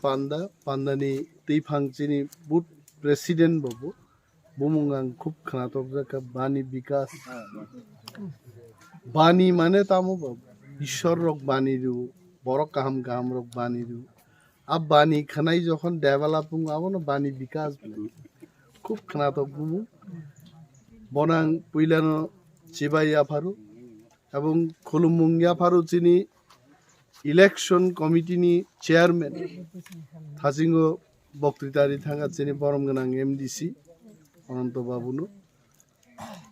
pandani tepang chini but president bobo bumungang খুব খানাতক জাকা বাণী বিকাশ বাণী মানে তামো বাবু ঈশ্বর রক বাণী রু বড় কাহাম কাহাম রক বাণী রু আব বাণী খানাই যখন ডেভেলপিং আবনো বাণী বিকাশ খুব খানাতক বুমু বনাং পুইলানো চিবাইয়া ফারু এবং খুলুমুঙ্গিয়া ফারু চিনি ইলেকশন কমিটিনি চেয়ারম্যান থাজিঙ্গো বক্তৃতারি থাকা চিনি বরমগানাং এমডিসি অনন্ত বাবুনো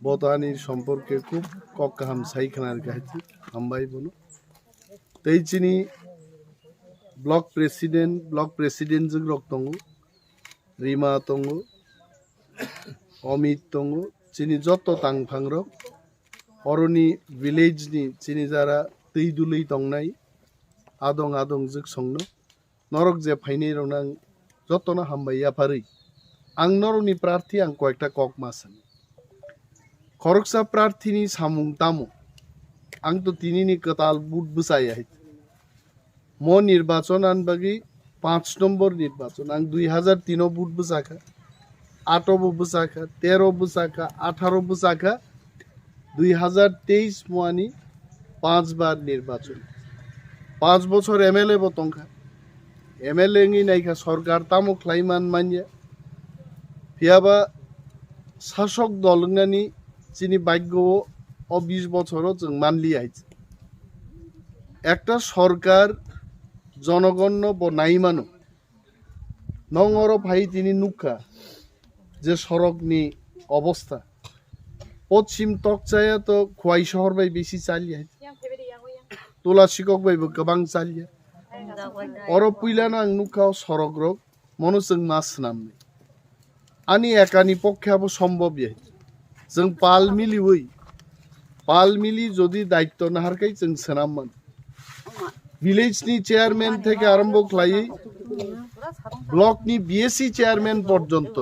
বতানির সম্পর্কে খুব কক্কাহাম সাইখানার গাইছি হামবাই বনো তাই চিনি ব্লক প্রেসিডেন্ট যোগ রক তঙ্গ রিমা তঙ্গ অমিত তঙ্গ চিনি যত তাংফাং রক অরনি ভিলেজনি চিনি যারা তৈ দুলই তংনাই আদং আদং যোগ সংনো নরক যে ফাইনি রনাং যতনা হামবাইয়া ফারৈ आं नरनि प्रार्थी आं कयेकटा कक मासन खरकसा प्रार्थीनि सामुं तामु आं तो तिनिनि कताल बुट बसाया मो निर्वाचन आन बागि 5 नम्बर निर्वाचन आं 2003 बुट बसाखा 8 बसाखा 13 बसाखा 18 बसाखा 2023 मुआनि 5 बार निर्वाचन 5 बছর एमएलए बतंखा एमएलए नि नायखा सरकार तामु ख्लाइमान मानिया फियाबा शासक दलनानि चिनी भाग्य ओ 20 বছরও जों मानलि आइছে একটা সরকার জনগণ বনাইমানো নংর ভাই তিনি নুকা যে সড়কনি অবস্থা পশ্চিম তকচায়া তো খোয়াই শহর বাই বেশি চালিয়ে তোলা শিকক বাইব গোবাং চালিয়ে অর পুইলানা নুকা সড়ক রক মনুসং মাস নামনি आनी एकानी पक्षे अब सम्भव जों पाल मिली जदि दायित्व नाहारखाय जों सोनाममोन विलेजनि चेयारमैन थेके आरम्भ खालायै ब्लकनि बीएससी चेयारमैन पर्यन्त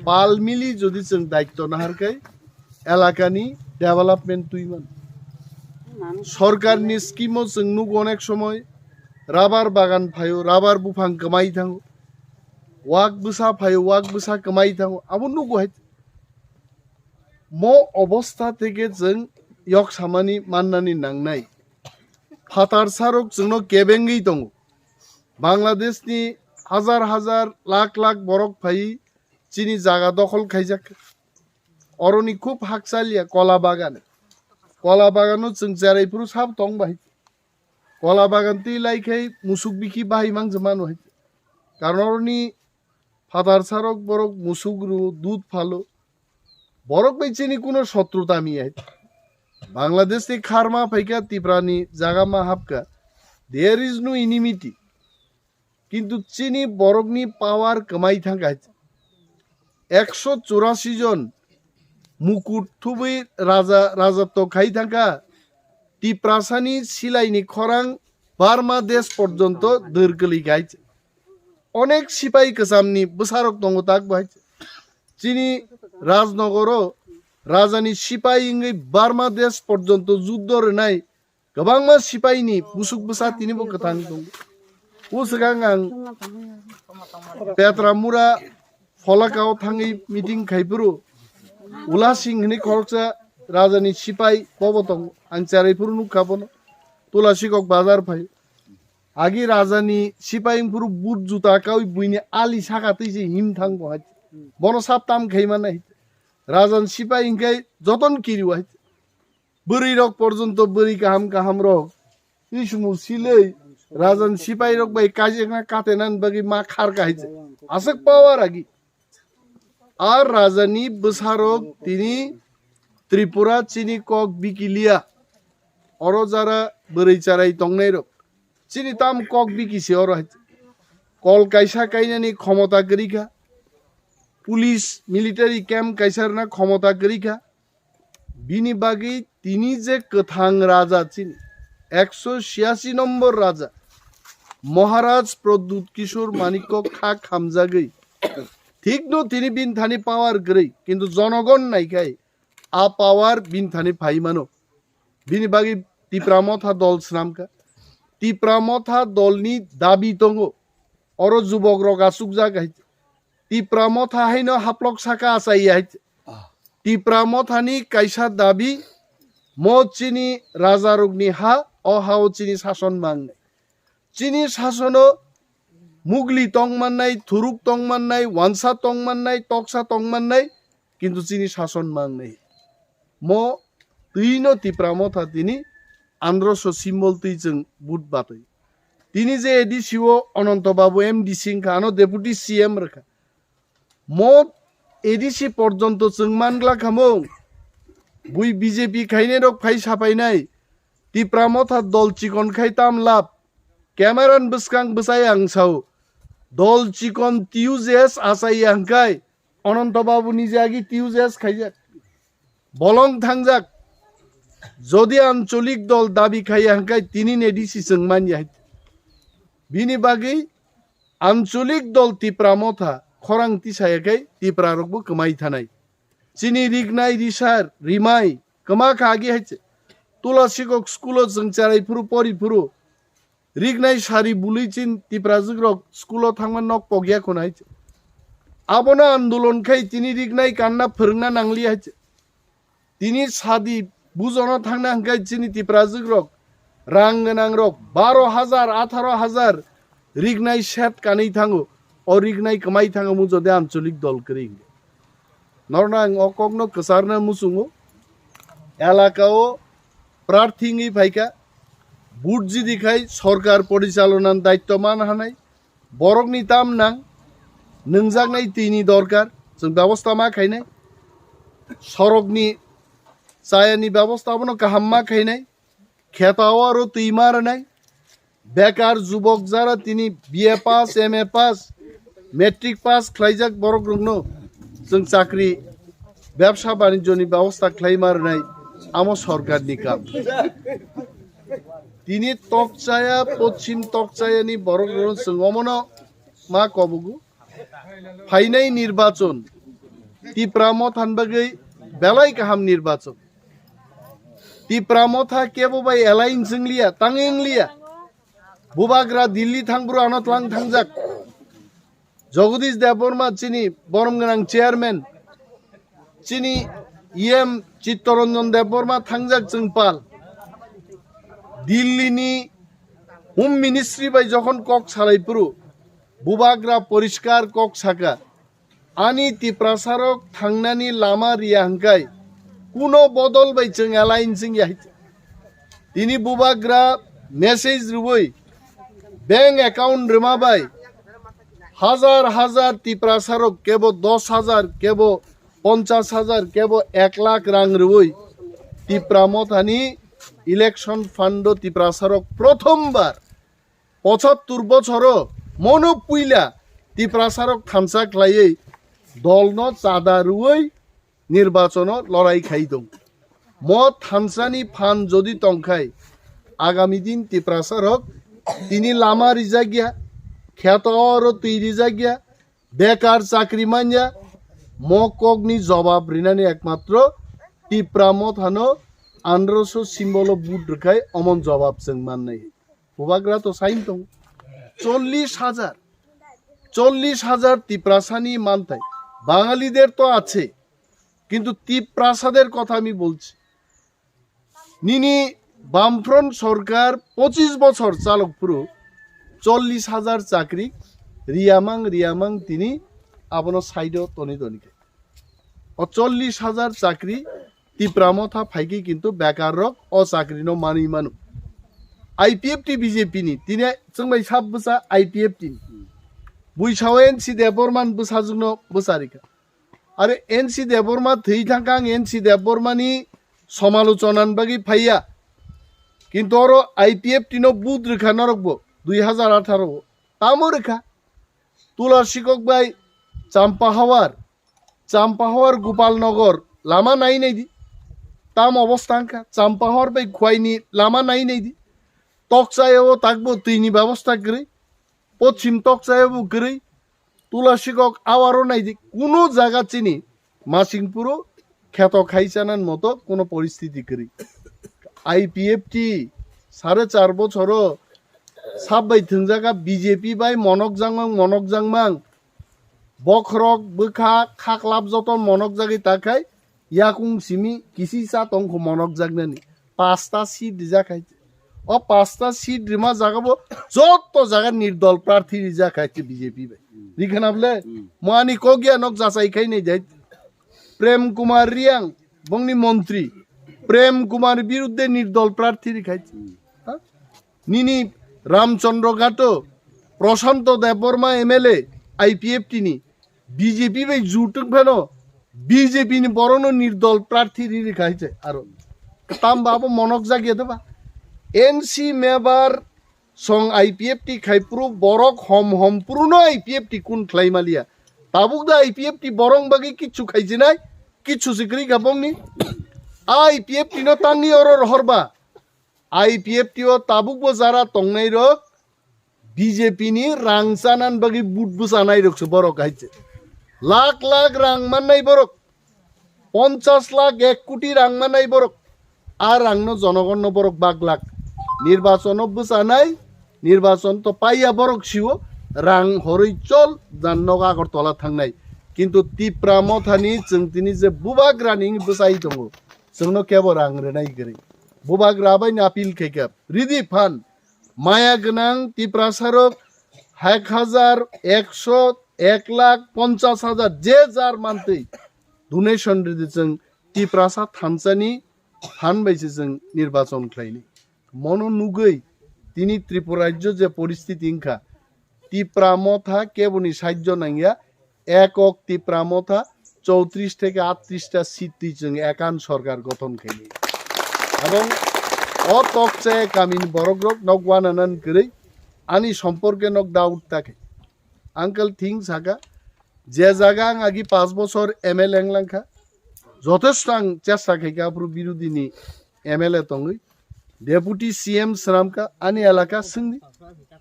पाल मिली जदि जों दायित्व नाहारखाय एलाकानि डेभेलपमेन्ट तुइमोन सरकारनि स्किमाव जों नुगो अनेक समय राबार बागान फायो राबार बुफां गोमाय थाङो वाक बुसा फायो वाक बुसा कमाई थाङो आबो नुगो हाय मो अवस्था थेके जों यक सामानि माननानि नांनाय फातार सारक जोंनो केबेंगै दङ बांलादेशनि हाजार हाजार लाख लाख बरक फाई चिनि जागा दखल खायजाक अरनि खूब हाकसालिया कला बागानो जों जेरायफोर साब दं बाहाय कला बागान ति लाइखाय मुसुक बिखि बाहाय मां जमानो हाय कारण अरनि फादार सारक बरक मुसुगरु दूध फालो बरक बैचेनि कुनो शत्रुता मिया बांग्लादेश नि खारमा फैका तिप्रानी जागामा हाबका देयर इज नो इनिमिटी किन्तु चीनी बरकनि पावार कमाई थांगा 184 जन मुकुट थुबै राजत्व खाई थांगा तिप्रासानि सिलाइनि खरां बार्मा देश पर्यन्त दोरगोलै गाय अनेक सिपाही कसामनि बसारक दङ ताक बाहाय चिनी राजनगरो राजानि सिपाही इंगै बार्मा देश पर्यन्त युद्ध रनाय गोबांमा सिपाहीनि बुसुक बसा तिनिबो कथां दं उसगां आं पेट्रामुरा फलाकाव थाङै मिटिं खायफोरु उलासिंहनि खरकसा राजानि सिपाही बबो दं आं चारैफोर नुखाबोनो तुलासिकक बाजार फाय आगे राजानि सिपाहीफोर बुट जुता काउ बुइनि आलि साखातैसे हिम थाङ बहाय बन साप ताम खैमान राजानि सिपाहींखाय जतन किरि वाय बोरै रक पर्यन्त बोरै काहाम रक इसमु सिलै राजानि सिपाही रक बाय काजेना कातेनान बागि मा खार गाय आसक पावार आगि आर राजानि बसारक तिनि त्रिपुरा चिनि कक बिकिलिया अर जारा बोरै चाराय तंनाय रक चिनी ताम कक बिकिसे और कल कायसा कायनानि क्षमता गरीखा पुलिस मिलिटारी कैम्प कायसारना क्षमता गरीखा बिनि बागै तिनि जे कथां राजा चिनी 186 नम्बर राजा महाराज प्रद्युत किशोर मानिक खा खामजागै ठीक नो तिनि बिन थानि पावार गरै किन्तु जनगण नायखाय आ पावार बिन थानि फाइमानो बिनि बागै तिप्रामथा दल स्नामका तिप्रामथा दलनि दाबि दङ অর যুবক রগাসুক জাগাইছে টিপ্রা মথা হাইন হাপলক সাকা আসাই হাইছে টিপ্রা মথানি কাইসা দাবি ম চিনি রাজা রুগনি হা অহাও চিনি শাসন মাংনাই চিনি শাসন মুগলি তংমান নাই থুরুক তংমান নাই ওয়ানসা তংমান নাই টকসা তংমান নাই কিন্তু চিনি শাসন মাংনাই ম তুইন টিপ্রা মথা তিনি আন্দ্রস সিম্বল তুই जों বুট বাতই তিনি যে এডিসিও অনন্তবাবু এমডি সিংখানো ডেপুটি সিএম রেখা মত এডিসি পর্যন্ত जों মানগ্লা খামো বুই বিজেপি খাইনে রক ফাই সাপাইনাই টিপ্রা মথা দল চিকন খাইতাম লাভ ক্যামেরান বসকাং বসাই আংসাও দল চিকন টিউজেস আসাই আংকাই অনন্তবাবু নিজে আগি টিউজেস খাইজাক বলং থাংজাক যদি আঞ্চলিক দল দাবি খাই আংকাই তিনি এডিসি जों মানিয়াই বিনি বাগি আঞ্চলিক দল টিপ্রা মথা খরাং তিসায়াকাই টিপ্রা রকবো কমাই থানাই চিনি রিগনাই রিসার রিমাই কমা খাগি হাইছে তুলাসিকক স্কুলত जों চারাইফুরু পরিফুরু রিগনাই সারি বুলিচিন টিপ্রা জুগ্রক স্কুলত থাংমান নক পগিয়া খনাইছে আবনা আন্দোলন খাই তিনি রিগনাই কান্না ফোরংনা নাংলি হাইছে তিনি সাদি বুজনা থাংনা হাंखाय চিনি টিপ্রা জুগ্রক রাং গোনাং রক 12,000 18,000 রিগনাই সেট কানেই থাঙো ও রিগনাই কমাই থাঙো মু যদি আঞ্চলিক দল করি নরনাং অকগ্ন কসারনা মুসুঙো এলাকাও প্রার্থীঙ্গি ফাইকা বুটজি দিখাই সরকার পরিচালনার দায়িত্ব মান হানাই বরকনি তাম নাং নংজাকনাই তিনি দরকার जों ব্যবস্থা মা খাইনাই সড়কনি চায়ানি ব্যবস্থাপনা কাহাম মা খাইনাই খেতাও আরো তুইমার নাই বেকার যুবক যারা তিনি BA pass MA pass matric pass খাইজাক বরক রংনো जों চাকরি ব্যবসা বাণিজ্যনি ব্যবস্থা খাইমার নাই আমো সরকারনি কাম তিনি তকচায়া পশ্চিম তকচায়ানি বরক রং जों অমন মা কবগু ফাইনাই নির্বাচন টিপ্রা মথান বাগৈ বেলাই কাহাম নির্বাচন টিপ্রা মথা কেবো বাই এলাইন जोंलिया तांगलिया বুবাগ্রা দিল্লি থাংব্রু আনতলাং থাংজাক জগদীশ দেববর্মা চিনি বরমগনাং চেয়ারম্যান চিনি ইএম চিত্তরঞ্জন দেববর্মা থাংজাক जों পাল দিল্লিনি হোম মিনিস্ট্রি বাই যখন কক সালাইপুরু বুবাগ্রা পরিষ্কার কক সাকা আনি টিপ্রাসারক থাংনানি লামা রিয়া হাंखाय কুনো বদল বাই जों এলাইন जों ইয়াহিত তিনি বুবাগ্রা মেসেজ রুবই ব্যাংক অ্যাকাউন্ট রেমাবাই হাজার হাজার টিপ্রাসারক কেবো 10,000 কেবো 50,000 কেবো 1 লাখ রাং রুবই টিপ্রা মথানি ইলেকশন ফান্ড টিপ্রাসারক প্রথমবার 75 বছর মনো পুইলা টিপ্রাসারক থামসা খ্লাইयै দলন চাঁদা রুই নির্বাচন লড়াই খাই দং ম থামসানি ফান যদি তংখাই আগামী দিন টিপ্রাসারক তিনি লামা রিজা গিয়া খ্যাত তুই রিজা গিয়া বেকার চাকরি মানিয়া মকগ্নি জবাব রিনানি একমাত্র টিপ্রা মথানো 1500 সিম্বল বুট রেখাই অমন জবাব जों মাননাই বুবাগ্রা তো সাইন দং 40,000 টিপ্রাসানি মানতাই বাঙালিদের তো আছে কিন্তু টিপ্রাসাদের কথা আমি বলছি নিনি বামফ্রন্ট সরকার 25 বছর চালক পুরো 40,000 চাকরি রিয়ামাং তিনি আপনার সাইডও তনি তনিকে 40,000 চাকরি টিপ্রা মথা ফাইকি কিন্তু বেকার রক ও চাকরি নো মানি মানু আইপিএফটি বিজেপি নি তিনি जों সাব বসা আইপিএফটি বুইসাও এনসি দেববর্মান বসা জুনো বসারিকা আরে এনসি দেববর্মা থৈ থাকা এনসি দেববর্মানি সমালোচনান বাগি ফাইয়া কিন্তু আরো আইপিএফটি নো বুথ রেখা নরকবো 2018 তামো রেখা তুলাসিকক বাই চাম্পাহাওয়ার গোপালনগর লামা নাই নাই দি তাম অবস্থানকা চাম্পাহাওয়ার বাই খুয়াইনি লামা নাই নাই দি তকচায়ও থাকবো তুইনি ব্যবস্থা করে পশ্চিম তকচায়ও করে তুলাসিকক আওয়ারও নাই দি কোনো জায়গা চিনি মাসিংপুরও খ্যাত খাইচানার মতো কোনো পরিস্থিতি করি আইপিএফটি 4.5 বছর साब्बाय थोंजागा बीजेपी बाय मनक जांमां बखरक बोखा खाख्लाब जतन मनक जागै ताखाय याकुं सिमी किसी सा तंखौ मनक जागनानि 5টা सीट जाखायছে ও 5টা सीट রিমা জাগাবো যত জায়গা নির্দল প্রার্থী জাখাইছে বিজেপি বাই রিখানাবলে মানি কগিয়া নক যাচাইখাই নাই যাই প্রেম কুমার রিয়াং বংনি মন্ত্রী প্রেম কুমার বিরুদ্ধে নির্দল প্রার্থী রিখাইছে নিনি রামচন্দ্র ঘাটো প্রশান্ত দেববর্মা এমএলএ আইপিএফটি নি বিজেপি বাই জুটক ভেনো বিজেপি নি বড়নো নির্দল প্রার্থী রিখাইছে আর তাম বাবু মনক জাগিয়ে দেবা এনসি মেবার সং আইপিএফটি খাইপ্রু বরক হম পুরনো আইপিএফটি কোন খ্লাইমালিয়া তাবুক দা আইপিএফটি বরং বাকি কিচ্ছু খাইছে নাই কিচ্ছু সিকরি গাবংনি আইপিএফটি নো তাংনি অরর হরবা আইপিএফটি ও তাবুকবো যারা তংনাই রক বিজেপি নি রাংসানান বাকি বুটবু জানাই রকছে বরক খাইছে লাখ লাখ রাং মাননাই বরক 50 লাখ 1 কোটি রাং মাননাই বরক আর রাংনো জনগণ বরক বাগ লাখ নির্বাচন বুঝানাই নির্বাচন তো পাইয়া বরক শিও রাং হরই চল জান্নক আগরতলা থাংনাই কিন্তু তিপ্রা মথানি जों তিনি যে বুবাগ রানিং বুসাই দङ जोंनो केबो रां रेनाय गरै बुबाग राबाय नापिल खैकाब रिदि फान माया गोनां तिप्रा सारक 1100 1,50,000 जे जार मानतै डोनेशन रिदि जों तिप्रासा थानसानि फान बायसे जों निर्वाचन ख्लायनि मनो नुगै তিনি ত্রিপুরা রাজ্য যে পরিস্থিতি ইনকা তিপ্রামথা কেবনি সাহায্য নাইয়া একক তিপ্রামথা 34 থেকে 38টা সিট जों একান সরকার গঠন খাইনি এবং অতকচে কামিন বরগ্রক নগওয়ানানান গरै আনি সম্পর্কে নক ডাউট থাকে আঙ্কেল থিং সাকা যে জায়গা আগি 5 বছর এমএলএ এংলাংখা যথেষ্ট চেষ্টা খাইকা বিরোধীনি এমএলএ তঙ্গৈ डेपुटी सीएम श्रामका आनी एलाका सिंगनि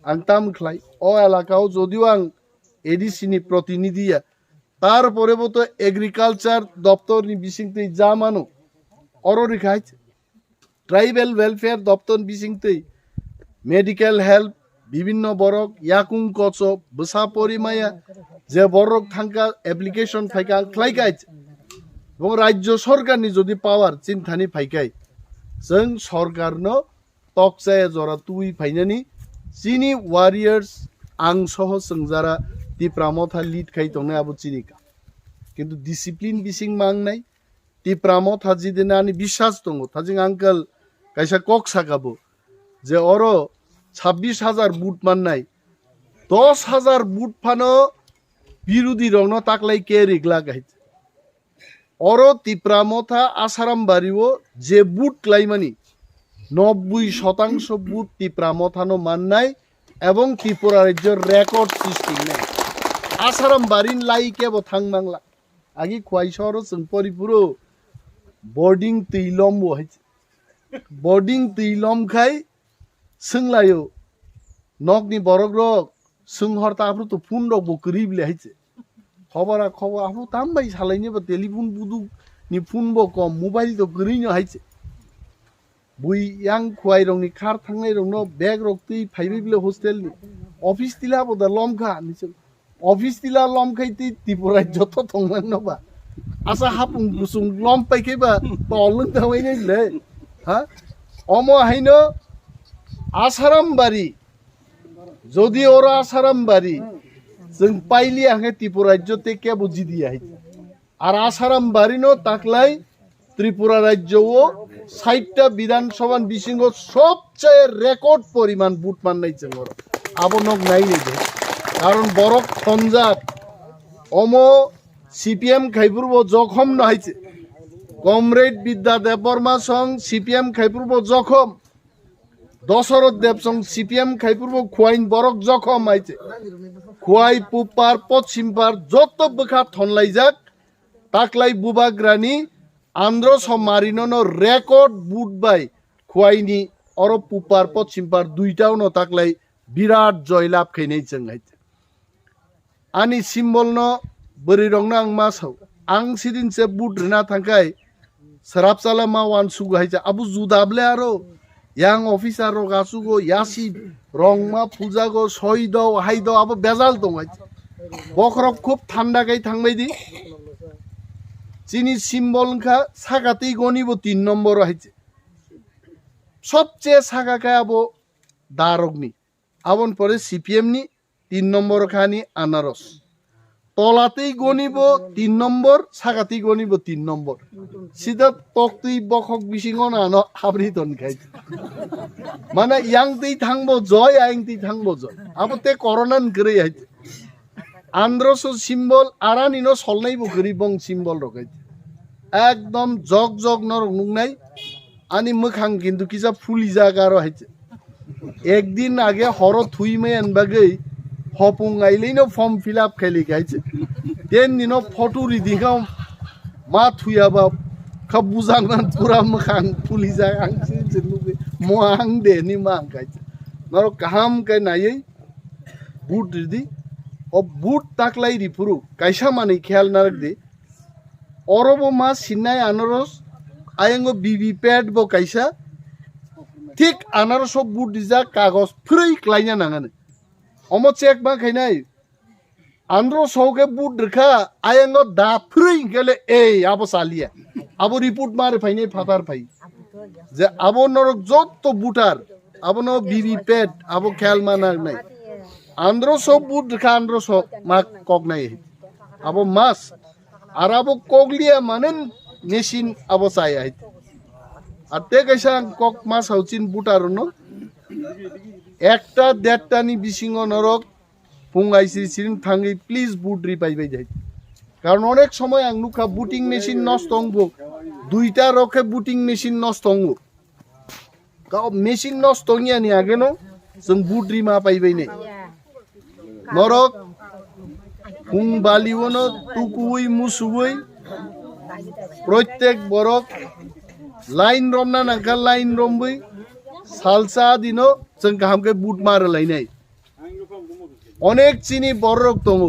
आं तामख्लाय ओ एलाकाओ जदिও आं एडिसिनि प्रतिनिधिया तारपरेबो तो एग्रिकालचार दप्तरनि बिसिंतै जामानो अररिखाय ट्राइबेल वेलफेयर दप्तर बिसिंतै मेडिकल हेल्थ বিভিন্ন বরক ইয়াকুং কচ বসা পরিমায়া যে বরক থাঙ্কা অ্যাপ্লিকেশন ফাইকা খ্লাইকাই এবং রাজ্য সরকারনি যদি পাওয়ার চিন্তানি ফাইকাই जों सरकारनो तकसाय जरा तुई फाइनानि चिनी वारियर्स आं सह जों जारा तिप्रामथा लिड खाइ दंनाय आबो चिनिका किन्तु डिसिप्लिन बिसिं मांगनाय तिप्रामथा जिदिनानि बिश्वास दङ थाजिं आंकेल कायसा कक साकाबो जे अरो 26,000 बुट माननाय 10,000 बुट फानो बिरोधी रंनो ताकलाय के रिगला गाइज अरो तिप्रामथा आसाराम बारिओ जे बुट क्लाइमानि 90% बुट तिप्रामथानो माननाय एवं त्रिपुरा राज्य रेकर्ड सिस्टेम नाय आसाराम बारिन लाई केबो थांनांला आगि खवाइसर जों परिपुरो बोर्डिंग तैलम बहाय बोर्डिंग तैलम खाय सोंलायो नगनि बरग्रक सोंहर ताफ्रु तो फुन्ड बकरिबले हायचे खबरा खबर आफु तामबाय सालायनि बा टेलिफोन बुदु नि फुन बो कम मोबाइल तो गरैनो हायचे बुई यां खुवाइ रंनि खार थांनाय रंनो बेग रक्ति फाइबेबले हस्टेल नि अफिस तिला बदा लमखा निसो अफिस तिला लमखाइति त्रिपुरा जत थंमान नबा आसा हापुं गुसुं लम पाइखैबा तलुं थावैनै ले हा अमो हाइनो आसारामबारि जदि ओर आसारामबारि जों पाइलि आङे त्रिपुरा राज्यते के बुझि दिया আর আসারাম বারিনো তাকলাই ত্রিপুরা রাজ্যও 60টা বিধানসভা বিশিঙ্গ সবচেয়ে রেকর্ড পরিমাণ বুট মাননাই চেঙ্গর আবনক নাই নেই কারণ বরক পঞ্জাব অম সিপিএম খাইপুরব জখম নহাইছে কমরেড বিদ্যা দেববর্মা সং সিপিএম খাইপুরব জখম দশরথ দেব সং সিপিএম খাইপুরব খুয়াইন বরক জখম আইছে খুয়াই পুপার পশ্চিমপার যত বখা থনলাই যাক ताकलाई बुबाग्रानी आंध्र समारिनो रेकर्ड बुट बाय खुवाइनी और पुपार पश्चिमपार दुईटाउनो ताकलाई बिराट जयलाभ खैनाय जोंहाय आनी सिम्बलनो बोरै रंनो आं मासाव आं सिदिनसे बुट रिना थांखाय सराबसाला मा वान सुगाय आबु जुदाबले आरो yang officer rok asugo yasi rongma pujago soido haido abo bezal dong bokrok খুব ঠান্ডা গাই থাংবাই দি চিনি সিম্বল খা সাকাতেই গনিব 3 নম্বর হইছে সবচেয়ে সাকা কা আবো দারগনি আবন পরে সিপিএম নি 3 নম্বর খানি আনারস তলাতেই গনিব 3 নম্বর সাকাতেই গনিব 3 নম্বর সিধা তক্তই বখক বিসিঙন আনো হাবরিতন খাই মানে ইয়াংতেই থাংবো জয় আইংতেই থাংবো জয় আবতে করোনান গরে হইছে আন্দ্রস সিম্বল আরানিনো সলনাই বকরি বং সিম্বল রকাই একদম জগ জগ নর নুংনাই আনি মখাং কিন্তু কিসা ফুলি জাগার হইছে একদিন আগে হর থুইমে আনবাগৈ হপুং আইলেইনো ফর্ম ফিল আপ খাইলি গাইছে তেন দিনো ফটো রিদিগাও মা থুইয়াবা খাব বুজাংনান পুরা মখাং ফুলি জাগাং সিনলুগে মোয়াং দে নি মাং গাইছে নর কাহাম কাই নাইयै বুট রিদি ও বুট তাকলাই রিপুরু কাইসা মানে খেয়াল না রাখদি অরব মা সিনাই আনারস আয়ঙ্গ বিবি প্যাড বো কাইসা ঠিক আনারস বুট দিজা কাগজ ফ্রই ক্লাইনা নাঙানে অম চেক বা খাইনাই আনারস হকে বুট রেখা আয়ঙ্গ দা ফ্রই গেলে এই আবো সালিয়া আবো রিপোর্ট মারে ফাইনে ফাতার ফাই যে আবো নরক যত বুটার আবো ন বিবি প্যাড আবো খেয়াল মানার নাই আন্দ্রস বুট রেখা আন্দ্রস মা কক নাই আবো মাস আর আবো কগলিয়া মানেন মেশিন আবো চাই আই আর তে কাইসা কক মাস হাউচিন বুটার ন একটা দেড়টা নি বিসিং নরক ফুঙ্গাইছি সিরিন থাঙ্গি প্লিজ বুট রি পাইবাই যাই কারণ অনেক সময় আং নুখা বুটিং মেশিন নষ্ট হংবো দুইটা রকে বুটিং মেশিন নষ্ট হংবো গাও মেশিন নষ্ট হইয়া নি আগে ন जों बुट रि मा पाइबाय नै नरक ফুং বালিওনো টুকুই মুসুই প্রত্যেক বরক লাইন রমনা নাকা লাইন রমবই সালসা দিনো जों गाहामके बुट मारलायनाय अनेक चिनि बरक दङ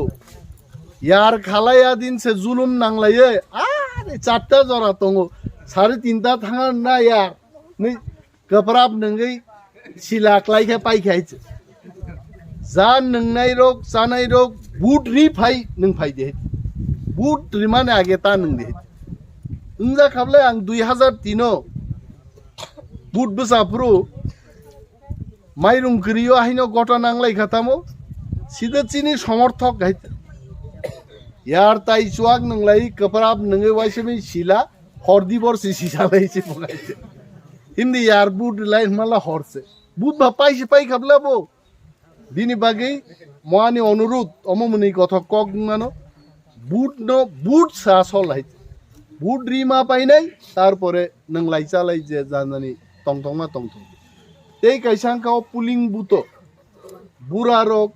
यार खालाया दिनसे जुलुम नांलायो आरे चारटा जरा दङ 3.5 थाङा ना यार नै गोब्राब नोङै सिलाक्लायखे पाइखायच जा नोंनाय रक जानाय रक बुट रि फाइ नों फाइदे बुट रिमाने आगे ता नों दे उंजा खाबले आं 2003 बुट बसाफ्रु माइरुं करियो आहिनो गटा नांलाय खातामो सिदा चिनि समर्थक गाइते यार ताई चुआक नंगलाई कपराब नंगे वाइसमे सिला हरदी बरसे सिसालायसे बगाइते हिंदी यार बुट लाइन माला हरसे बुट बा पाइसे पाइ खाबलाबो दिनी बागै मोआनि अनुरोध अममुनि कथा কক मानो बुट न बुट सासलाय बुट रिमा पाइनाय तारपरे नंगलाई चालाय जे जानानि टंटंमा टंटं तेई काइसांकाव पुलिं बुतो बुरा रक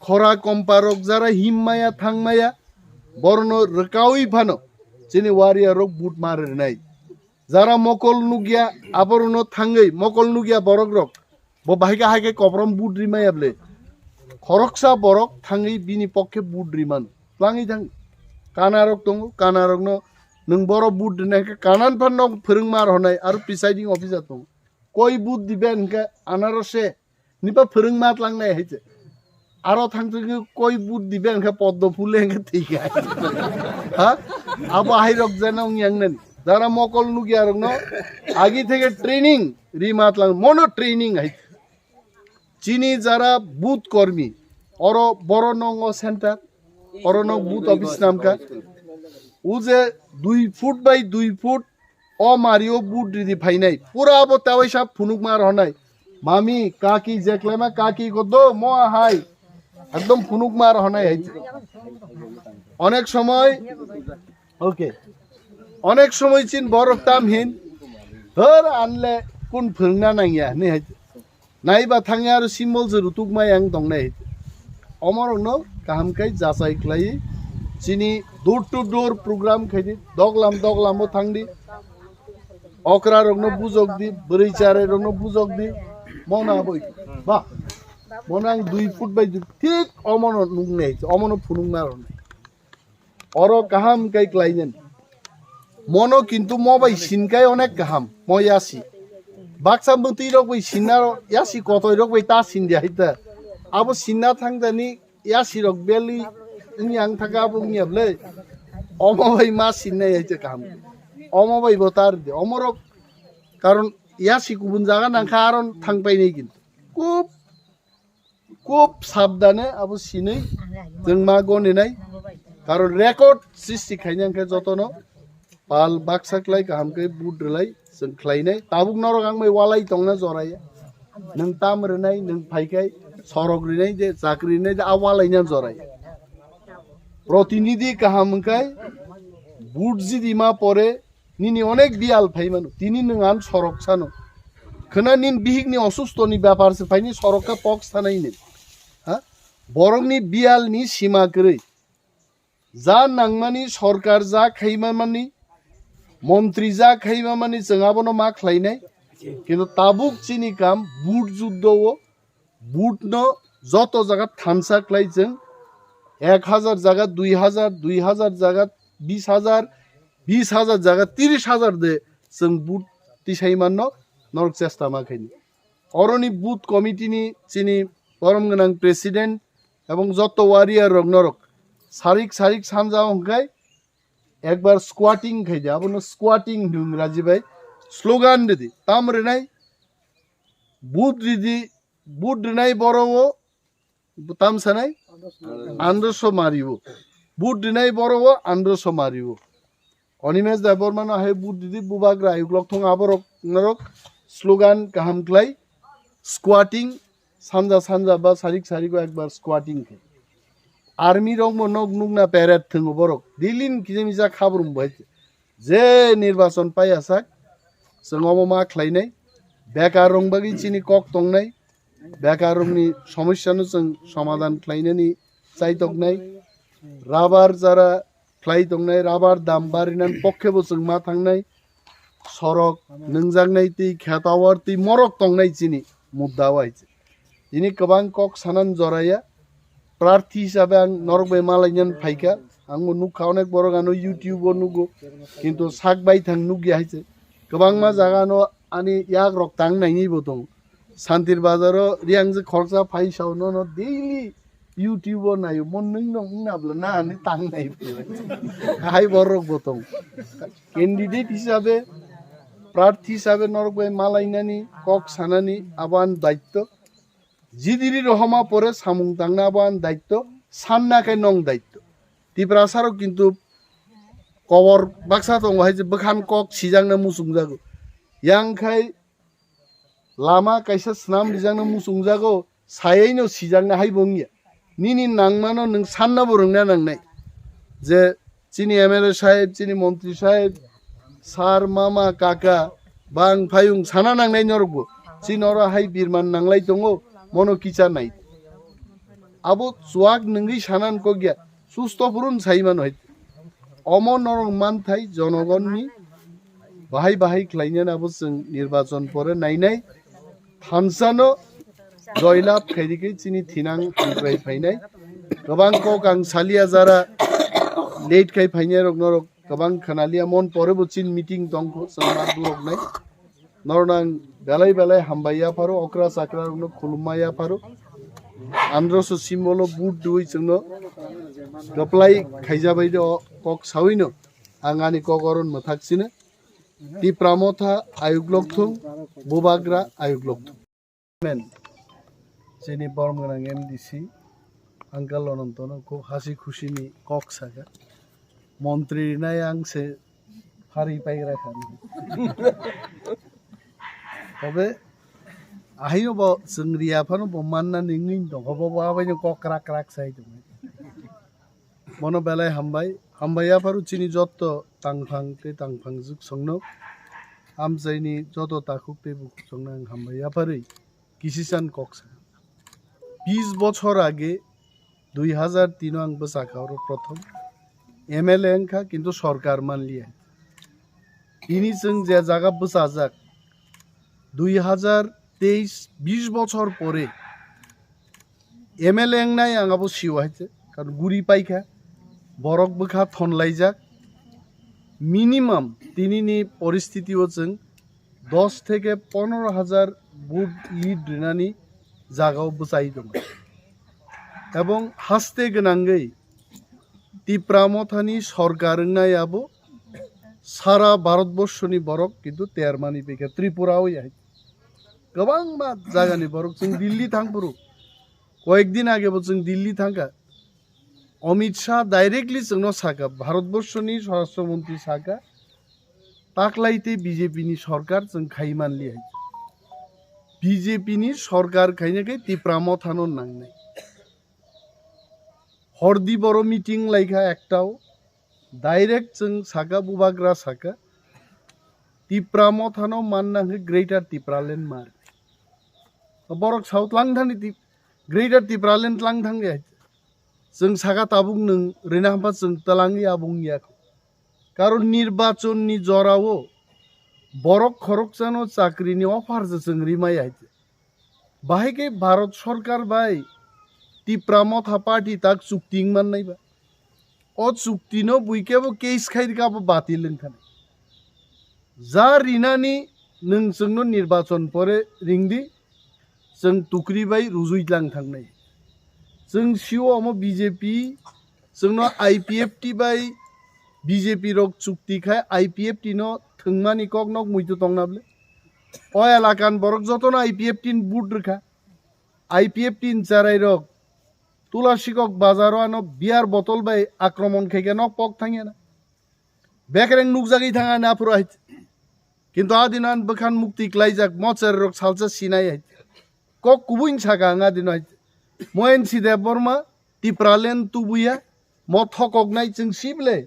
खरा कम्पा रक जारा हिममाया थांमाया बरनो रकावि फानो चिनि वारिया रक बुट मारनाय जारा मकल नुगिया आबरनो थांगै मकल नुगिया बरक रक बो बाहायगा हागे कब्रम बुट रिमायाब्ले खरकसा बरक थांगै बिनि पक्षे बुट रिमान लाङै थां कानारक दङ कानारकनो नों बर बुट दिनायके कानान फान फोरों मार हनाय आरो प्रिसाइडिं अफिसार दङ कय बुट दिबेन के आनारसे निपा फोरों मार लांनाय हैचे आरो थांथों कय बुट दिबेन के पद्म फुले के थैगा हा आबो हाइरक जानाव यांगनानि যারা মকল নুগিয়া রং আগে থেকে ট্রেনিং রিমাতলাং মনো ট্রেনিং হাই চিনি যারা বুথ কর্মী অর বড় নং সেন্টার অর নং বুথ অফিস নামকা উজে 2 ফুট বাই 2 ফুট অ মারিও বুট রিদি ফাইনাই পুরা আবো তাওই সব ফুনুক মার হনাই মামি কাকি জেকলেমা কাকি গদো মো হাই একদম ফুনুক মার হনাই হাই অনেক সময় ওকে অনেক সময় চিন বরক তামহীন ধর আনলে কোন ফোংনা নাইয়া নে নাইবা থাঙে আর সিম্বল যে রুতুক মাই আং দংনাই অমরনো কাহামকাই যাচাই ख्लाय চিনি ডোর টু ডোর প্রোগ্রাম খাইদি দগলাম থাংদি অকরা রগনো বুজক দি বরিচারে রগনো বুজক দি মনা বই বা মনাং 2 ফুট বাই ঠিক অমনো নুংনাই অমনো ফুনুং মার নাই অর কাহামকাই ক্লাইনেন মনো কিন্তু মবাই সিনকাই অনেক গাহাম ময়াসি baksa menti rok bai sinna ya si kotoi rok bai ta sin dia hita abo sinna thangdani ya si rok beli ini ang thaga bu ngiable omo bai ma sinna yaite kam omo bai botar de omorok karon ya si kubun jaga nang karon thangpai nei kin খুব সাবধানে আবু সিনেই जों मा गनेनाय কারণ record সৃষ্টি খাইনাंखे যতन पाल बाक्साक्लाय गाहामखै बुद्रलाय जों ख्लायनाय Tabuk नरक आं मै वालाय दंना जराया नों तामरनाय नों फाइखाय सरग्रिनाय जे जाग्रिनाय जे आवालायना जराया प्रतिनिधि गाहामखै बुटजि दिमा परे निनि अनेक बियाल फाइमानो तिनि नोंआन सरक सानो खोना निन बिहिगनि असुस्थनि ब्यापारसो फाइनि सरकका पक्स थानायनि बरंनि बियालनि सीमा गरै जा नांमानि सरकार जा खैमामानि मन्त्री जा खैमामानि जोंहाबनो मा ख्लायनाय किन्तु ताबुक चिनि काम बुट जुद्धओ बुटनो जत जागा थानसा ख्लाय जों 1000 जागा 2000 जागा 20000 जागा 30000 दे जों बुट तिसाइमाननो नरक चेष्टा मा खैनि अरनि बुट कमिटिनि चिनि परम गोनां प्रेसिडेंट এবং যত ওয়ারিয়ার রক নরক সারিক সারিক সানজা হংখাই একবার স্কোয়াটিং খাইদে আবনো স্কোয়াটিং ইংরাজি ভাই স্লোগান দিদি তামরে নাই বুট রিনাই বড়ও তামসানাই আন্দ্রশো মারিব বুট রিনাই বড়ও আন্দ্রশো মারিব অনিমেজ দাবর মানে হে বুট দিদি বুবাগ্রা আয়ুক থং আবরক নরক স্লোগান কাহামক্লাই স্কোয়াটিং सानजा सानजा बा सारिक सारिको एकबार स्क्वाटिंग खे आर्मी रंग नग नुगना parade थंगो Barak Dilin किजेमिजा खाबरुम by J निर्वाचन पायासाक जोंगो मा ख्लायनाय बेकार रंग बागि चिनि कक तंनाय बेकार रंगनि समस्यानो जों समाधान ख्लायनायनि चाइतकनाय राबार जारा ख्लाय तंनाय राबार दाम बारिनान पक्षेबो जों मा थांनाय सरक नोंजांनाय ति खेतावर ति मरक तंनाय चिनि मुद्दा wise ini kebang kok sanan joraya प्रार्थी हिसाबै आं नरबाय मालायनियान फाइका आंबो नुखा अनेक बरगानो यूट्यूबो नुगो किन्तु साक बाय थां नुगिया हाइसे गोबां मा जागानो आनि याग रक तां नायनिबो दं शान्तिर बाजारो रियांजे खरसा फाइसाव न डेली यूट्यूबो नायो मन नों नं नाब्ला ना आनि तां नाय हाय बरक बतं कैंडिडेट हिसाबै प्रार्थी हिसाबै नरबाय मालायनानि कक सानानि आबान दायित्व जिदिरि रहमा परे सामुं तांना आबान दायित्व साननाकै नं दायित्व तिब्रासारो किन्तु कवर बाक्सा दं हाय जे बखान कक सिजांना मुसुं जागो यांखाय लामा कायसा स्नाम दिजांना मुसुं जागो सायैनो सिजांना हाय बंगिया निनि नांमानो नों साननाबो रोंना नांनाय जे चिनि एमएलए साहेब चिनि मन्त्री साहेब सार मामा काका बां फायुं साना नांनाय नरगो चिनरा हाय बिरमान नांलाय दङो मनो किचा नाय आबो सुवाग नंगै सानान को गया सुस्थ पुरुन साइमान हय अम नरं मानथाय जनगणनि बाहाय बाहाय ख्लायनान आबो जों निर्वाचन परे नायनाय थानसानो जयलाभ खैरिकै चिनि थिनां निफ्राय फायनाय गोबां कक आं सालिया जारा लेट खाय फायनाय रक नरक गोबां खनालिया मन परेबो चिन मिटिं दंखो जोंना दुरकनाय नरनां बेलाय बेलाय हामबाया फारो अक्रा साक्रा रनो खुलुमाया फारो आन्द्रसो सिम्बलो बुट दुइ जोंनो गप्लाय खायजाबाय दो कक सावैनो आंगानि ककरन मथाक्सिनो ति प्रामथा आयुग्लक थुं बुबाग्रा आयुग्लक थुं मेन जेनि बरम गोनां एमडिसि आंकाल अनन्तनो खूब हासि खुसिनि कक सागा मन्त्री नाय आंसे फारि पाइग्रा खानि तबे आहिनो ब जोंरिया फानो बमानना निंगिन दं हबो बाबायनो कक्रा क्राक साइ दं मनो बेलाय हामबाया फारु चिनि जत्त तांफां जुग संनो आमजायनि जत ताकुक ते बुक संनो हामबाया फारै किसिसान कक्सा 20 বছর আগে 2003 आं बसाखावर प्रथम एमएलए अंखा किन्तु सरकार मानलिया इनि जों जे जागा बसाजाक 2023 20 বছর পরে एमएलए नाय आंगाबो सिवायছে কারণ গুড়ি পাইখা বরক বখা থনলাইজাক মিনিমাম তিনিনি পরিস্থিতিও जों 10 থেকে 15,000 বুট লিড রেনাनि জাगाव बसाई दं এবং हास्ते गोनाङै तिप्रामथानि सरकार नायाबो सारा भारतबर्षनि बरक किन्तु तेरमानि बेखे त्रिपुराव याय गोबां मा जायगानि बरक जों दिल्ली थांपुरु कয়েকদিন আগেबो जों दिल्ली थांगा अमित शाह डाइरेक्टली जोंनो साका भारतबर्षनि स्वराष्ट्रमन्त्री साका ताकलाइते बीजेपीनि सरकार जों खाइमानलि हाय बीजेपीनि सरकार खाइनोकै तिप्रामथानो नांनाय हरदी बरो मीटिंग लाइका एकटाव डाइरेक्ट जों साका बुबाग्रा साका तिप्रामथानो माननांगो ग्रेटर तिप्रालेण्ड मार बरक साउथ लांथानि ग्रेटर तिप्रालेण्ड लांथांगे जों साका ताबुं नों रेना हामपा जों तलांगी आबुंगियाखौ कारण निर्वाचननि जरावो बरक खरकजानो चाकरिनि अफार जों रिमाय आइते बाहायके भारत सरकार बाय तिप्रामथा पार्टी ताक चुक्तिं माननायबा ओ चुक्तिनो बुइकेबो केस खाइरकाबो बातिल लोंखानाय जा रिनानि नों जोंनो निर्वाचन परे रिंदि जों तुक्रिबाय रुजुइलां थांनाय जों सिओ बीजेपी जोंनो IPFT बाय बीजेपी रक चुक्ति खाय IPFT नो थंमानि कक नक मुइतो तंनाबले ओ एलाकान बरक जतनो IPFT बुट रखा IPFT चाराय रक तुलासिकक बाजारो आनो बियार बोतल बाय आक्रमण खायके नक पक थांगे ना बेकरें नुकजागै थाङा ना पुरो किन्तु आदिनान बखान मुक्ति क्लाइजाक मचर रक सालसा सिनाय कक कुबुइन सागा आदिनो मोयन सिदे बर्मा तिप्रालेन तुबुया म थककनाय जों सिबले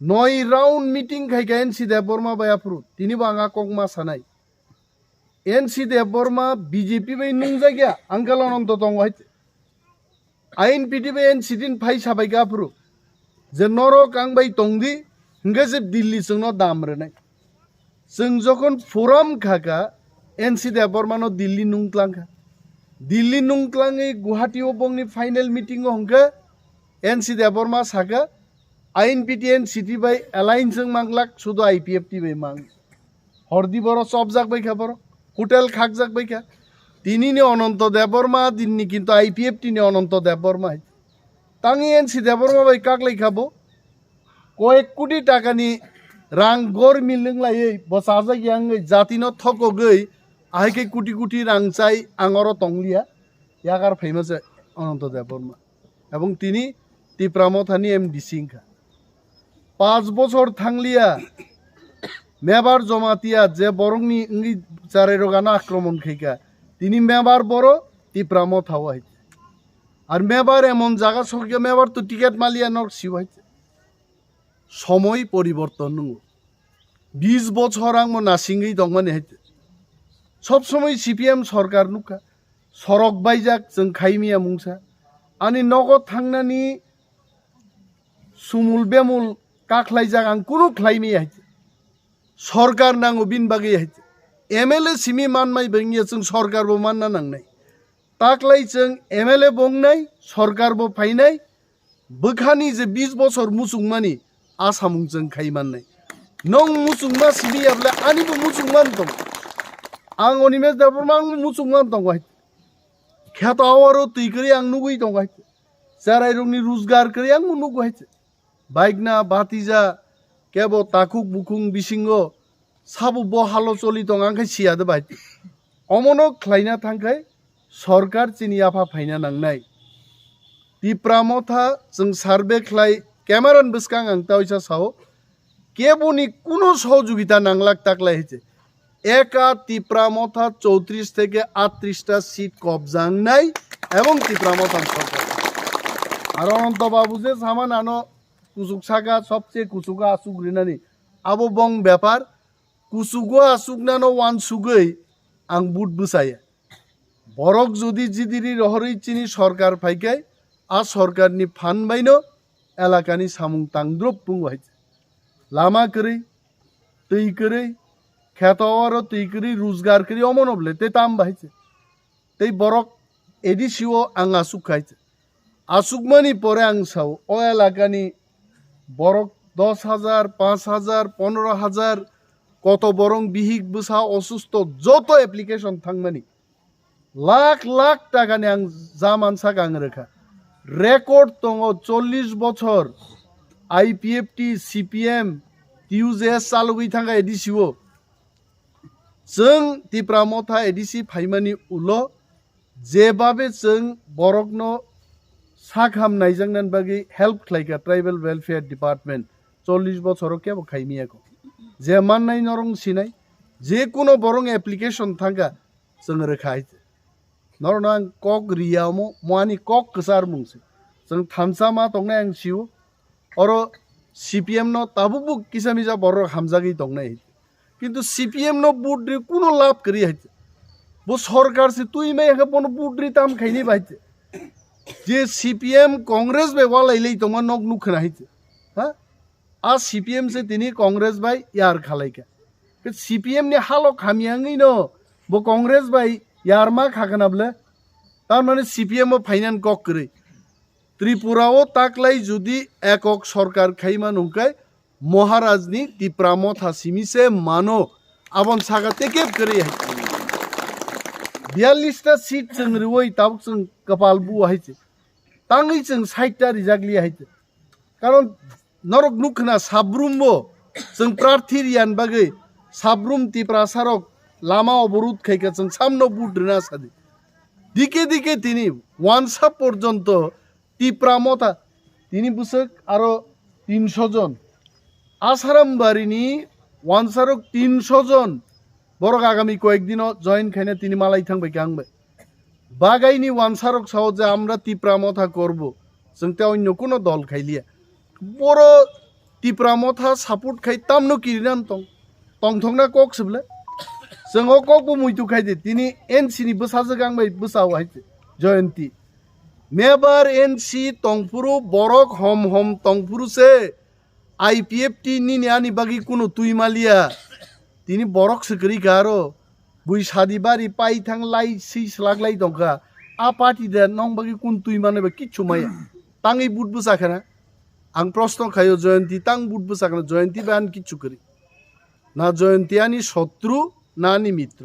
9 राउन्ड मीटिंग खायके एनसिदे बर्मा बायाफ्रु तिनि बाङा ककमा सानाय एनसिदे बर्मा बीजेपी बाय नुंजागिया आंकाल अनंत दङ आइन पिटिबे एनसिदिन फाइ साबाय गाफ्रु जे नरक आं बाय तंदि हंगे जे दिल्ली जोंनो दामरनाय जों जखन फोराम खाका एनसिदे बर्मानो दिल्ली नुंक्लाङै गुवाहाटीआव बंनि फाइनल मीटिंग हंके एनसिदे बर्मा साका आइन पिटि एनसिटि बाय एलायन्स जों मांगलाक सुदो IPFT बाय मांग हरदी बरो सब जाक बायखा बरो होटेल खाक जाक बायखा तिनिनि अनंत देबर्मा दिननि किन्तु IPFT नि अनंत देबर्मा तांनि एनसिदे देबर्मा बाय काकलाय खाबो कयेक कोटी टाकानि रां गर मिलंलायै बसाजा यांगै जातिनो थकगै आहायके कोटी कोटी रां चाइ आंगरो तंलिया यागार फेमस अनंत देबर्मा এবং তিনি तिप्रामथानि MD सिंखा 5 বছর थांलिया मेबार जमातिया जे बरंनि इंगि चारे रगाना आक्रमण खैका তিনি मेबार बरो तिप्रामथाव हाय আর मेबार एमन জায়গা সরকে मेबार তো টিকেট মালিয়া নক সিওয়াই সময় পরিবর্তন নঙ্গ 20 বছর আং নাসিঙ্গই দংমানি হাইতে সব সময় CPM সরকার নুকা সরক বাইজাক जों খাইমিয়া মুংসা आनि नगद थांनानि सुमुल बेमुल काखलायजाक आं कुनु ख्लायमी हाय सरकार नांगौ बिन बागै हाय MLA सिमि मानमाय बेंगिया जों सरकारबो मानना नांनाय ताकलाय जों MLA बंनाय सरकारबो फायनाय बोखानि जे 20 बছর मुसुंमानि आसामुं जों खायमाननाय नों मुसुंमा सिबियाब्ला आनिबो मुसुंमान दं आं अनिमेस दाबरमा आं मुसुंमान दं हाय ख्यातावारो तैकरी आं नुगै दं हाय जाराय रंनि रोजगार करी आं नुगै हाय बाइकना बातिजा केबो ताकुक बुकुं बिसिंगो साबु बहालो चलि दं आंखाय सियादो बाय अमनो ख्लायना थांखाय सरकार चिनि आफा फायना नांनाय तिप्रामथा जों सार्वे ख्लाय केमेरान बिसकां आं तावइसा साव केबोनि कुनो सहयोगिता नांलाक ताकलाय हेचे एका तिप्रामथा 34 থেকে 38টা सीट कबजांनाय এবং तिप्रामथा सरकार আর অনন্ত বাবু যে সামান আনো কুসুক সাকা সবচেয়ে কুসুকা আসুক রিনানি আবো বং ব্যাপার কুসুগো আসুক নানো ওয়ান সুগৈ আং বুট বুসায়া বরক যদি জিদিরি রহরই চিনি সরকার ফাইকাই আ সরকারনি ফান বাইনো এলাকানি সামুং তাংদ্রপ পুং হইছে লামা করি তৈ করি খ্যাতওয়ারো তৈ করি রোজগার করি অমনবলে তে তাম বাহিছে তেই বরক এডিসিও আং আসুক খাইছে আসুকমানি পরে আং সাও ও এলাকানি বরক 10,000 5,000 15,000 কত বরং বিহিক বুসা অসুস্থ যত অ্যাপ্লিকেশন থাকমানি লাখ লাখ টাকানি आं জামান সাকা आं রেখা রেকর্ড দङ 40 বছর आइपिएफटी सीपीएम टिउजेएस चालुगै थांगा एडिसिओ जों तिप्रा मथा एडिसि फाइमानि उलो जेबाबे जों बरकनो साखाम नायजांनान बागै हेल्प खालायगा ट्राइबल वेलफेयर डिपार्टमेंट 40 बছर केबो खाइमियाको जे माननाय नरं सिनाय जे कुनो बरं एप्लिकेशन थांगा जों रोखाय नरना कक रियामो मानि कक कसार मुंसे जों थामसा मा दंनाय आं सिउ और सीपीएम नो ताबुबु किसामिजा बर हामजागै दंनाय किंतु सीपीएम नो बुद्रि कुनो लाभ करी है वो सरकार से तुई में है बनो बुद्रि ताम खाइनी बाइते जे सीपीएम कांग्रेस बे वाला इले तो मन नक नुखना है हां आ सीपीएम से तिनी कांग्रेस भाई यार खालायका कि सीपीएम ने हालो खामियांगै न वो कांग्रेस भाई यार मा खागनाबले तार माने सीपीएम फाइनान कक करे त्रिपुराओ ताकलाई जुदी एकक सरकार खाइमा नुकाय महाराजनी तिप्रा मथा सिमिसे मानो आबन सागा तेकेब करे 42 टा सीट जों रुवै ताब जों कपाल बु हाइचे तांगै जों 60 टा रिजागलि हाइचे कारण नरक नुखना साब्रुमबो जों प्रार्थी रियान बागै साब्रुम तिप्रा सारक लामा अवरोध खाइका जों सामनो बुद्रिना सादि दिके दिके तिनी वानसा पर्यन्त तिप्रा मथा तिनी बुसक आरो 300 जन आसारामबारिनी वानसारक 300 जन बरक आगामी कয়েকদিন जয়েन खायना तिनी मालाय थांबाय गांबाय बागाइनि वानसारक साव जे आमरा तिप्रा मथा करब जों ता अन्य कोनो दल खाइलिया बर तिप्रा मथा सापोर्ट खाइ तामनो किरिनान तंथंना कक सबले जों ककबो मुइतु खाइदे तिनी एनसी नि बसाजो गांबाय बसाव हाइते जयंती मेबार एनसी तंगपुरु बरक हम हम तंगपुरु से आइपीएफटी नि न्यानि बागी कुनो तुइमालिया तिनी बरक सकरी गारो बुई सादिबारी पाइ थां लाई सिस लागलाई दंका आ पार्टी दे नं बागी कुन तुइमाने बा किछु माया तांगै बुट बुसाखना आं प्रश्न खायो जयंती तांग बुट बुसाखना जयंती बान किछु करी ना जयंतीयानि शत्रु नानि मित्र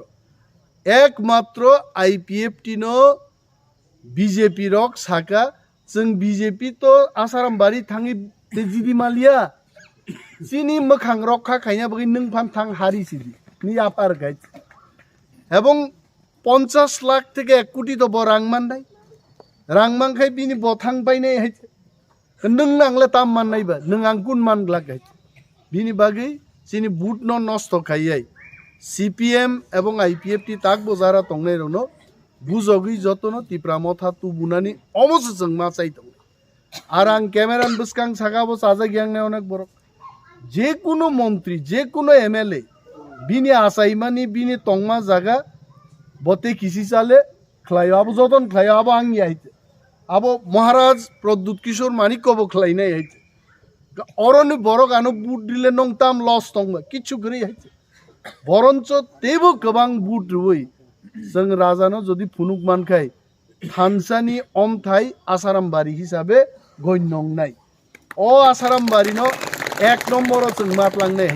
एकमात्र आइपीएफटी नो बीजेपी रक साका जों बीजेपी तो आसारामबारि थाङि जिदि मालिया जिनि मोखां रखा खायना बगै नों फान थां हारि सिदि नि आपार गाइज এবং 50 लाख থেকে 1 কোটি তো রাং মাননাই রাং মানখাই बिनि बथां बायनाय हाइছে नों नांले ताम माननायबा नों आं कुन मानग्ला गाइज बिनि बागै जिनि बुट न नष्ट खाइयै सीपीएम এবং आइपीएफटी ताकबो जारा तंनाय रनो बुजगै जतनो तिप्रा मथा तु बुनानि अमस जों मा चाइतो आर आं क्यामेरान बसकां सागाबो साजा ग्यांनाय अनेक बरक जे कुनो मंत्री जे कुनो एमएलए बिनि आसाइमानि बिनि तंमा जागा बते किसी चाले खलायो आबो जतन खलायो आबो आंनि आइते आबो महाराज प्रद्युत किशोर मानिक कबो खलायनाय आइते अरनि बरक आनो बुट दिले नंताम लस तंबा किछु गरै आइते बरंच तेबो गोबां बुट रुवै जों राजानो जदि फुनुक मानखाय थानसानि अमथाय आसारामबारि हिसाबै गयनंनाय अ आसारामबारिनो 1 नम्बर जों मातलांनाय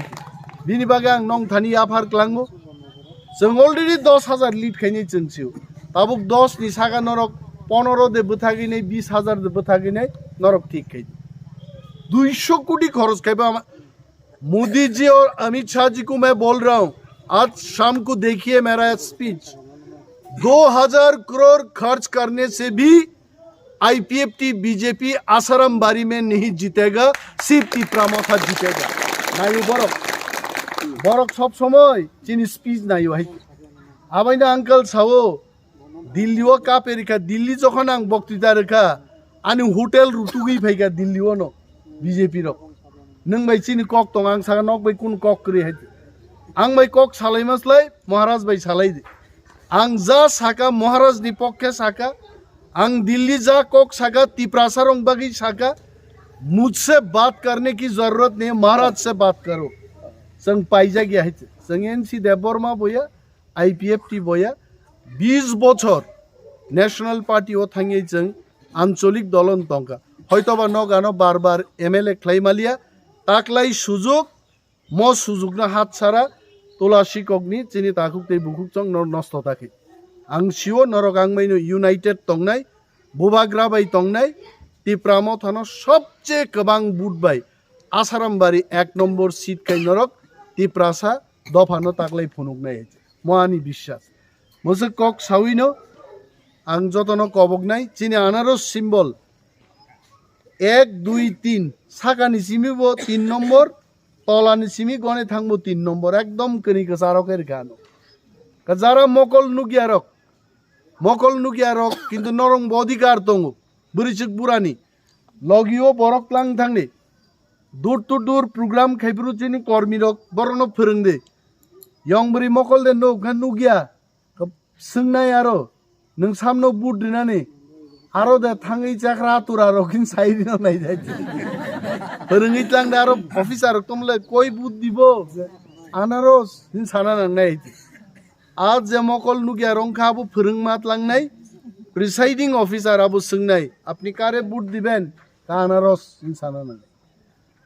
बिनि बागै आं नंथानि आफार क्लांगो जों अलरेडी 10,000 लिड खायनि जोंसिउ ताबुक 10 नि सागा नरक 15 दे बथागिनै 20,000 दे बथागिनै नरक ठीक खाय 200 कोटी खर्च खायबा मोदी जी और अमित शाह जी को मैं बोल रहा हूं आज शाम को देखिए मेरा स्पीच 2000 करोड़ खर्च करने से भी आईपीएफटी बीजेपी आसारामबारी में नहीं जीतेगा सिर्फ तिप्रा मथा जीतेगा नायु बरक बरक सब समय चिनी स्पीच नायु हाय आबाइना अंकल सावो दिल्लीओ का पेरिका दिल्ली जखन आं बक्तृता रेखा आनि होटेल रुटुगै फैगा दिल्लीओ न बीजेपी रक नों बाय चिनी कक दं आं सागा नक बाय कुन कक करि हाय आं बाय कक सालायमासलाय महाराज बाय सालायदे आं जा साका महाराज नि पक्षे साका आं दिल्ली जा कक साका तिप्रासारंग बागी साका मुझसे बात करने की जरूरत नहीं महाराज से बात करो संग पाइजा गया है संग एनसी देवबर्मा बोया आईपीएफटी बोया 20 बछर नेशनल पार्टी ओ थांगे जों आंचलिक दलन तंका हयतोबा नगानो बार बार एमएलए क्लाइमालिया ताकलाई सुजुग म सुजुगना हात सारा tola sikokni chini takuk tei bukuk chong nor nosto taki ang siwo norok ang maino united tongnai bubagra bai tongnai tipramo thano সবচেয়ে kobang boot bai asarambaरि 1 নম্বর seat kai norok tiprasa dofano taklai phunuk nai moani বিশ্বাস mose kok sawino ang jotono kobok nai chini anaros symbol 1 2 3 sakani simibo 3 নম্বর তলানি সিমি গনে থাকবো 3 নম্বর একদম কনিকা চারকের গান যারা মকল নুকিয়ারক কিন্তু নরং অধিকার দङ বরিচিক বুরানি লগিও বরকলাং থাংনি দূর প্রোগ্রাম খাইব্রু চিনি কর্মীরক বরন फोरोंदे यंबरी मकल दे नुगिया सोंनाय आरो नों सामनो बुट दिनानि आरो दे थाङै जाग्रा तुरा रकिन साइदिनो नाय जाय फोरोङै थां आरो अफिसार तमले कय बुट दिबो आनारस दिन साना नांनाय आज जे मकल नुगिया रंखाबो फोरों मात लांनाय प्रिसाइडिंग अफिसार आबो सोंनाय আপনি কারে বুট দিবেন আনারস दिन साना नांनाय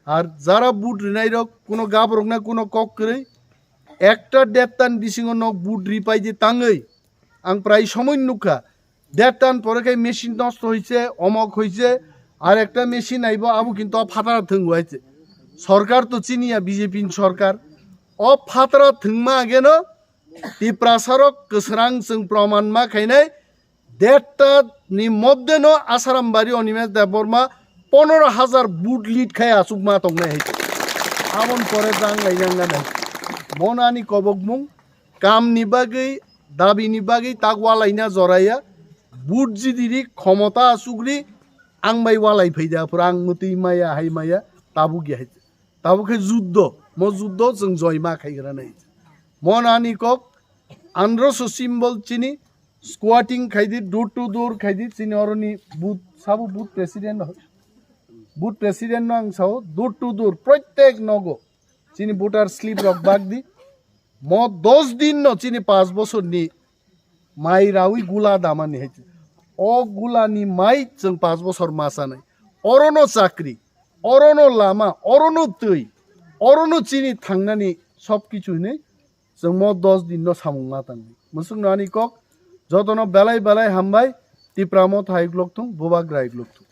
আর যারা বুট রিনাই রক কোনো গাবরক না কোনো কক করে একটা দেড়টান বিসিং নক বুট রিপাই যে তাঙ্গই আং প্রায় সময় নুখা দেড়টান পরে খাই মেশিন নষ্ট হয়েছে অমক হয়েছে আর একটা মেশিন আইব আবু কিন্তু ফাটারা থং হয়েছে সরকার তো চিনিয়া বিজেপি সরকার ফাটারা থংমা আগেন টিপ্রাসারক কসরাং जों প্রমাণ মা খাইনাই দেড়টা নি মধ্যে ন আসারামবাড়ি অনিমেষ দেববর্মা 15,000 বুট লিড খাই আসুক মা তংনাই আমন পরে জাং লাইনাঙ্গা নাই মনানি কবকমুং কামনি বাগै দাবিনি বাগै তাকওয়ালাইনা জরাইয়া বুট জিদিরি ক্ষমতা আসুগরি আং বাই ওয়ালাই ফैदा আং মতি মায়া হাই মায়া তাবু গিয়াই তাবুকে যুদ্ধ যুদ্ধ जों জয় মা খাইগরা নাই মনানি কক আন্দ্রস সিম্বল চিনি স্কোয়াটিং খাইদি দূর টু দূর খাইদি চিনি অরনি বুট সাবু বুট প্রেসিডেন্ট বুট প্রেসিডেন্ট আং সাও দূর টু দূর প্রত্যেক নগো চিনি বুটার স্লিপ রক বাগ দি 10 দিন ন চিনি 5 বছর নি মাই রাউই গুলা দামানি হইছে ও গুলানি মাই जों 5 বছর মাসা নাই অরনো চাকরি অরনো লামা অরনো তৈ অরনো চিনি থাংনানি সবকিছু নেই जों 10 দিন ন সামুং মাতানি মুসুং নানি কক যতন বেলাই বেলাই হামবাই টিপ্রামত হাইগ্লক থং বুবাগ্রা হাইগ্লক থং